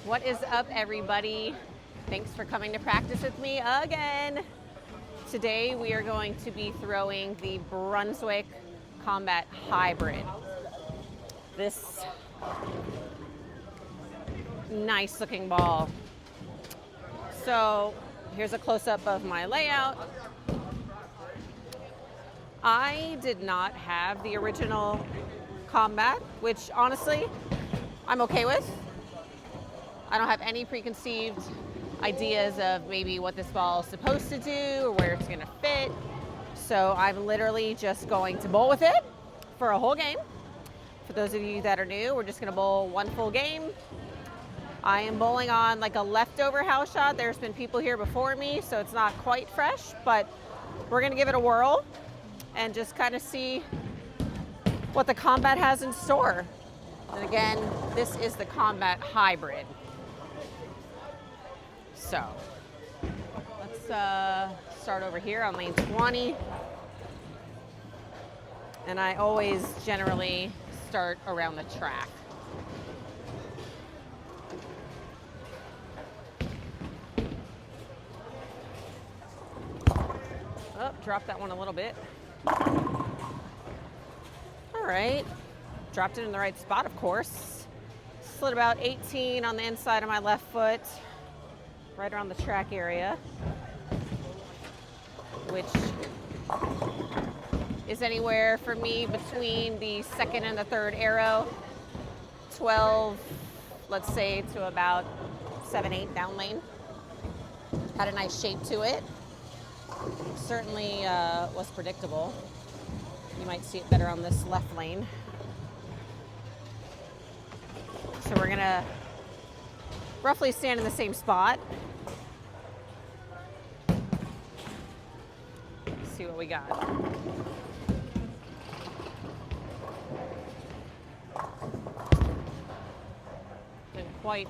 What is up, everybody? Thanks for coming to practice with me again. Today we are going to be throwing the Brunswick Combat Hybrid. This nice looking ball. So here's a close-up of my layout. I did not have the original Combat, which honestly I'm okay with. I don't have any preconceived ideas of maybe what this ball is supposed to do or where it's going to fit. So I'm literally just going to bowl with it for a whole game. For those of you that are new, we're just going to bowl one full game. I am bowling on like a leftover house shot. There's been people here before me, so it's not quite fresh, but we're going to give it a whirl and just kind of see what the Combat has in store. And again, this is the Combat Hybrid. So let's start over here on lane 20. And I always generally start around the track. Oh, dropped that one a little bit. All right, dropped it in the right spot, of course. Slid about 18 on the inside of my left foot, right around the track area, which is anywhere for me between the second and the third arrow, 12, let's say, to about 7, 8 down lane. Had a nice shape to it. Certainly was predictable. You might see it better on this left lane. So we're gonna roughly stand in the same spot. See what we got. Didn't quite,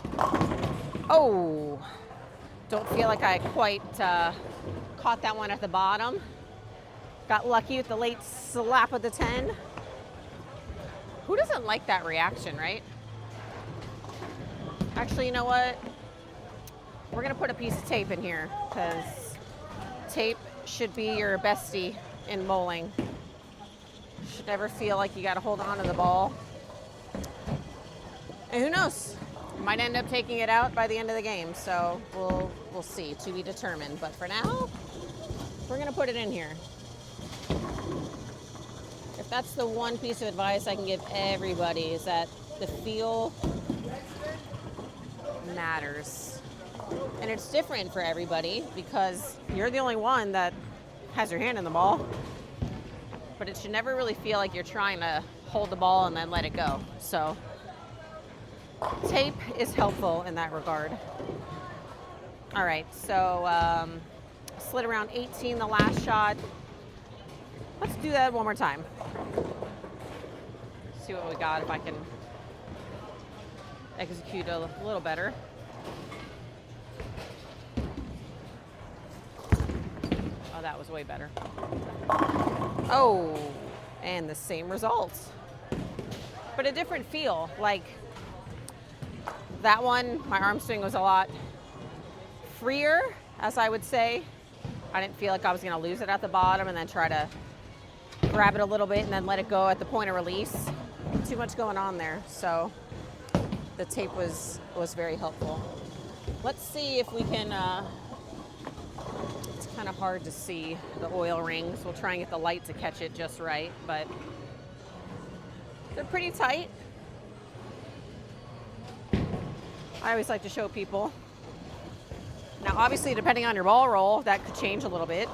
oh, don't feel like I quite caught that one at the bottom. Got lucky with the late slap of the 10. Who doesn't like that reaction, right? Actually, you know what? We're gonna put a piece of tape in here because tape should be your bestie in bowling. Should never feel like you gotta hold on to the ball. And who knows? Might end up taking it out by the end of the game, so we'll see, to be determined. But for now, we're gonna put it in here. If that's the one piece of advice I can give everybody, is that the feel matters. And it's different for everybody because you're the only one that has your hand in the ball. But it should never really feel like you're trying to hold the ball and then let it go. So tape is helpful in that regard. All right, so slid around 18 the last shot. Let's do that one more time. See what we got, if I can execute a little better. Oh, that was way better. Oh, and the same results, but a different feel. Like that one, my arm swing was a lot freer, as I would say. I didn't feel like I was gonna lose it at the bottom and then try to grab it a little bit and then let it go at the point of release. Too much going on there, so the tape was very helpful. Let's see if we can, it's kind of hard to see the oil rings. We'll try and get the light to catch it just right, but they're pretty tight. I always like to show people. Now, obviously, depending on your ball roll, that could change a little bit.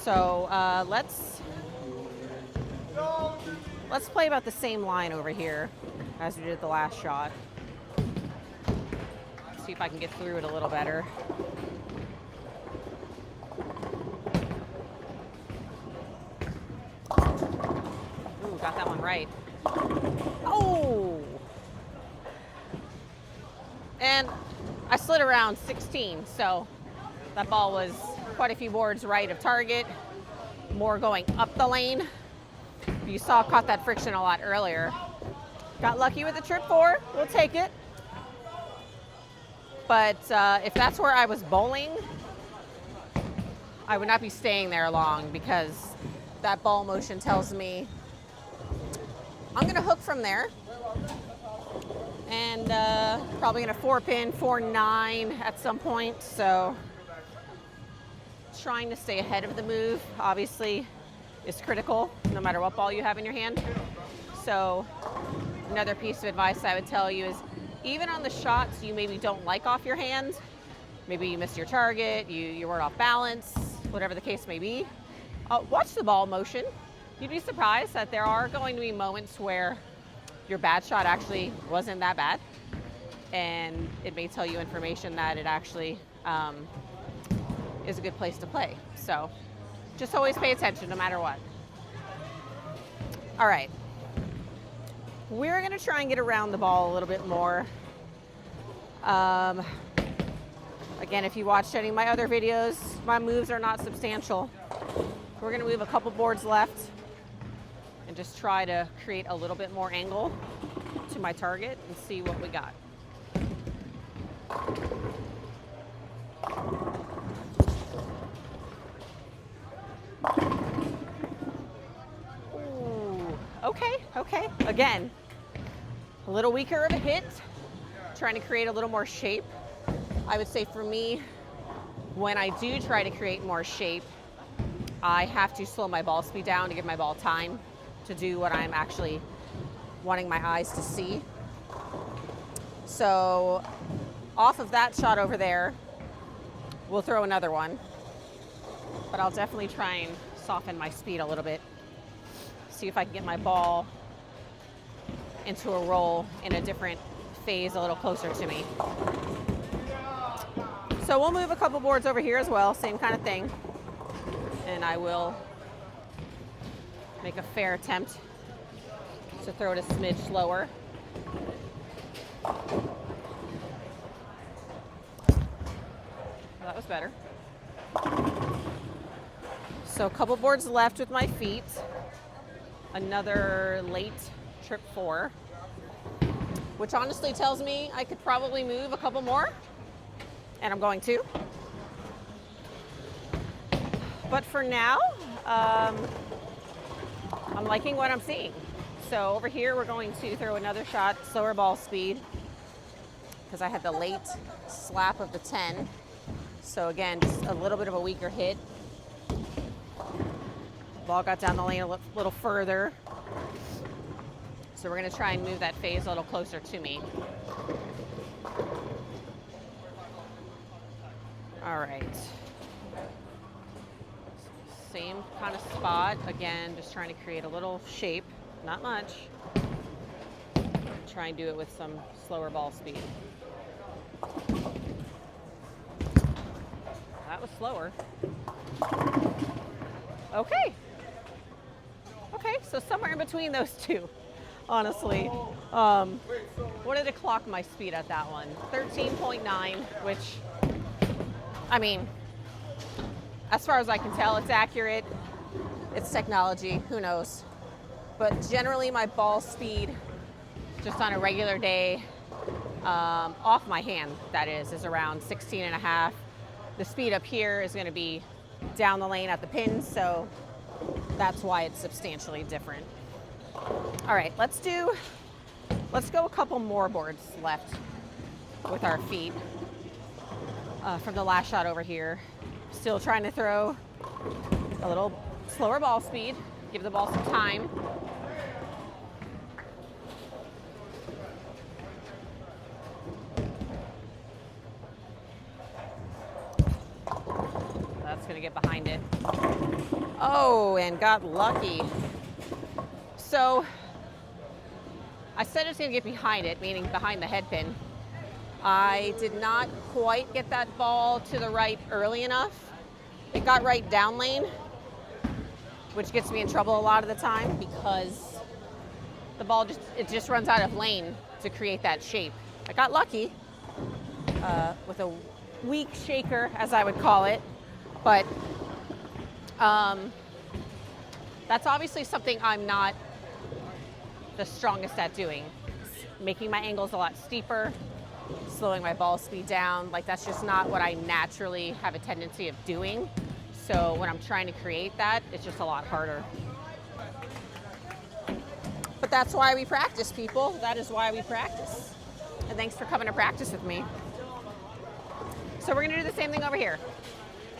So let's play about the same line over here as we did the last shot. See if I can get through it a little better. Ooh, got that one right. Oh! And I slid around 16, so that ball was quite a few boards right of target, more going up the lane. You saw, caught that friction a lot earlier. Got lucky with the trip 4. We'll take it. But if that's where I was bowling, I would not be staying there long because that ball motion tells me I'm going to hook from there. And probably going to 4-pin, 4-9 at some point. So trying to stay ahead of the move, obviously, is critical no matter what ball you have in your hand. So another piece of advice I would tell you is even on the shots you maybe don't like off your hand, maybe you missed your target, you weren't off balance, whatever the case may be, watch the ball motion. You'd be surprised that there are going to be moments where your bad shot actually wasn't that bad, and it may tell you information that it actually is a good place to play. So just always pay attention no matter what. All right. We're going to try and get around the ball a little bit more. Again, if you watched any of my other videos, my moves are not substantial. We're going to move a couple boards left and just try to create a little bit more angle to my target and see what we got. Okay. Again, a little weaker of a hit, trying to create a little more shape. I would say for me, when I do try to create more shape, I have to slow my ball speed down to give my ball time to do what I'm actually wanting my eyes to see. So off of that shot over there, we'll throw another one, but I'll definitely try and soften my speed a little bit. See if I can get my ball into a roll in a different phase a little closer to me. So we'll move a couple boards over here as well, same kind of thing. And I will make a fair attempt to throw it a smidge slower. That was better. So a couple boards left with my feet. Another late trip 4, which honestly tells me I could probably move a couple more, and I'm going to. But for now, I'm liking what I'm seeing. So over here, we're going to throw another shot, slower ball speed, because I had the late slap of the 10. So again, just a little bit of a weaker hit. Ball got down the lane a little further. So we're going to try and move that phase a little closer to me. All right. Same kind of spot. Again, just trying to create a little shape, not much. Try and do it with some slower ball speed. That was slower. Okay. Okay, so somewhere in between those two, honestly. What did it clock my speed at that one? 13.9, which, I mean, as far as I can tell, it's accurate. It's technology, who knows? But generally my ball speed, just on a regular day, off my hand, that is around 16.5. The speed up here is going to be down the lane at the pin, so that's why it's substantially different. All right, let's go a couple more boards left with our feet from the last shot over here. Still trying to throw a little slower ball speed, give the ball some time. That's gonna get behind it. Oh, and got lucky. So I said it's gonna get behind it, meaning behind the head pin. I did not quite get that ball to the right early enough. It got right down lane, which gets me in trouble a lot of the time because the ball just runs out of lane to create that shape. I got lucky with a weak shaker, as I would call it, but that's obviously something I'm not the strongest at doing. making my angles a lot steeper, slowing my ball speed down. Like, that's just not what I naturally have a tendency of doing. So when I'm trying to create that, it's just a lot harder. But that's why we practice, people. That is why we practice. And thanks for coming to practice with me. So we're gonna do the same thing over here.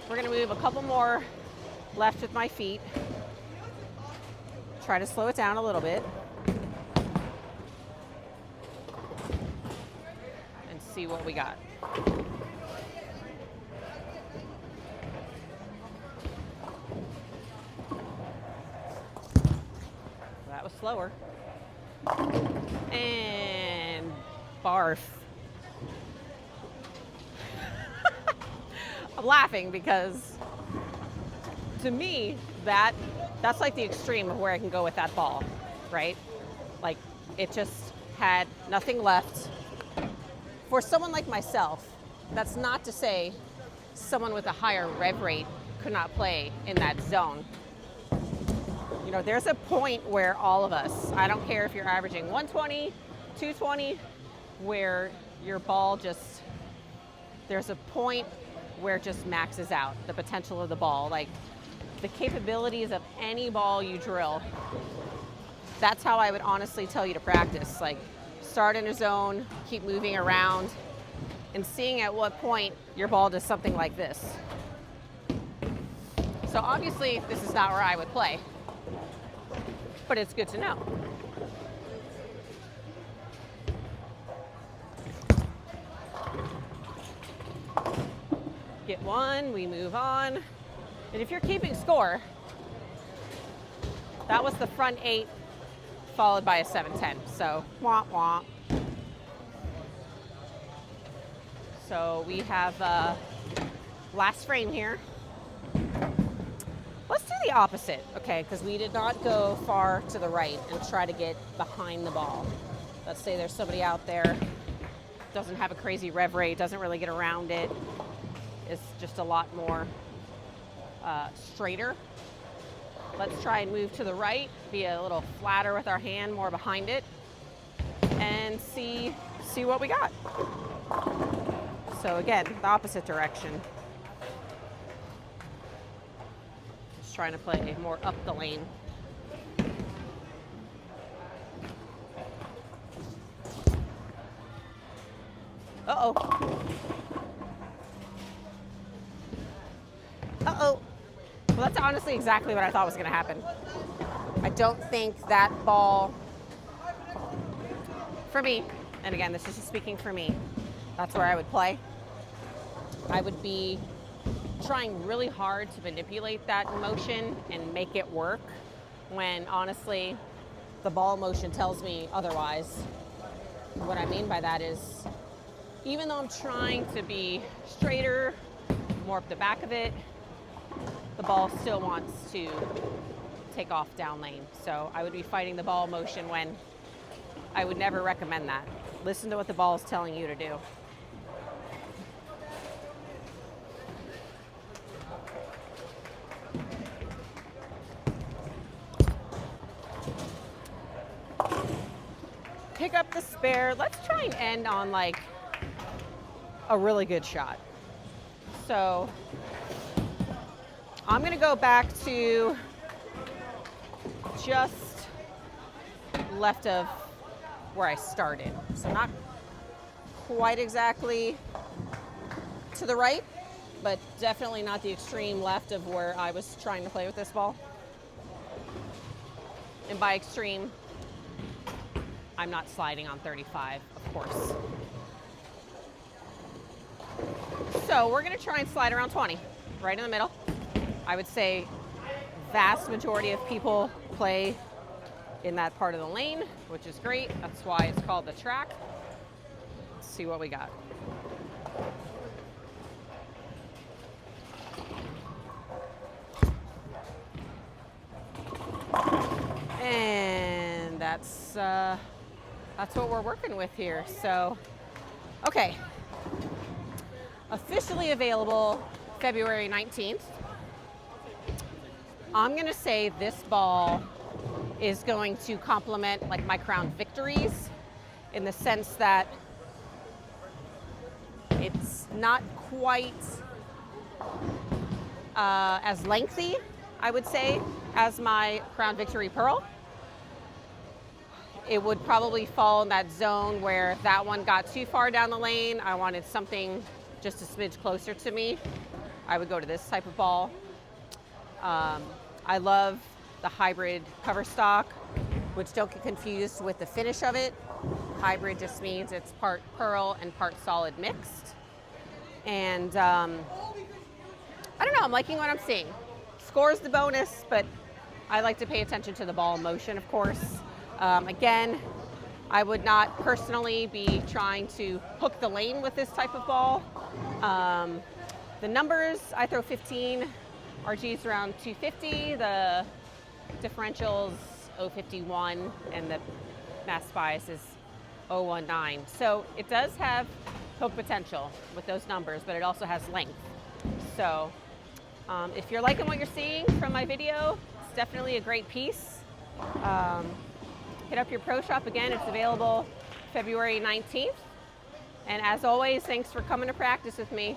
We're gonna move a couple more left with my feet. Try to slow it down a little bit. And see what we got. That was slower. And barf. I'm laughing because to me, that's like the extreme of where I can go with that ball, right? Like, it just had nothing left. For someone like myself, that's not to say someone with a higher rev rate could not play in that zone. You know, there's a point where all of us, I don't care if you're averaging 120, 220, where your ball just, there's a point where it just maxes out the potential of the ball. Like, the capabilities of any ball you drill, that's how I would honestly tell you to practice. Like, start in a zone, keep moving around, and seeing at what point your ball does something like this. So obviously, this is not where I would play, but it's good to know. Get one, we move on. And if you're keeping score, that was the front 8 followed by a 7-10. So, wah, wah. So we have last frame here. Let's do the opposite, okay? Because we did not go far to the right and try to get behind the ball. Let's say there's somebody out there, doesn't have a crazy rev rate, doesn't really get around it, is just a lot more straighter. Let's try and move to the right, be a little flatter with our hand, more behind it, and see what we got. So again, the opposite direction. Just trying to play more up the lane. Uh-oh. Uh-oh. Well, that's honestly exactly what I thought was going to happen. I don't think that ball, for me, and again, this is just speaking for me, that's where I would play. I would be trying really hard to manipulate that motion and make it work when honestly the ball motion tells me otherwise. What I mean by that is, even though I'm trying to be straighter, more up the back of it, the ball still wants to take off down lane. So I would be fighting the ball motion when I would never recommend that. Listen to what the ball is telling you to do. Pick up the spare. Let's try and end on like a really good shot. So I'm gonna go back to just left of where I started. So not quite exactly to the right, but definitely not the extreme left of where I was trying to play with this ball. And by extreme, I'm not sliding on 35, of course. So we're gonna try and slide around 20, right in the middle. I would say vast majority of people play in that part of the lane, which is great. That's why it's called the track. Let's see what we got. And that's what we're working with here. So, okay. Officially available February 19th. I'm gonna say this ball is going to complement like my Crown victories in the sense that it's not quite as lengthy, I would say, as my Crown Victory Pearl. It would probably fall in that zone where if that one got too far down the lane, I wanted something just a smidge closer to me, I would go to this type of ball. I love the hybrid cover stock, which don't get confused with the finish of it. Hybrid just means it's part pearl and part solid mixed. And I don't know, I'm liking what I'm seeing. Score's the bonus, but I like to pay attention to the ball motion, of course. Again, I would not personally be trying to hook the lane with this type of ball. The numbers, I throw 15, RG's around 250, the differential's 051, and the mass bias is 019. So it does have hook potential with those numbers, but it also has length. So if you're liking what you're seeing from my video, it's definitely a great piece. Hit up your pro shop again. It's available February 19th. And as always, thanks for coming to practice with me.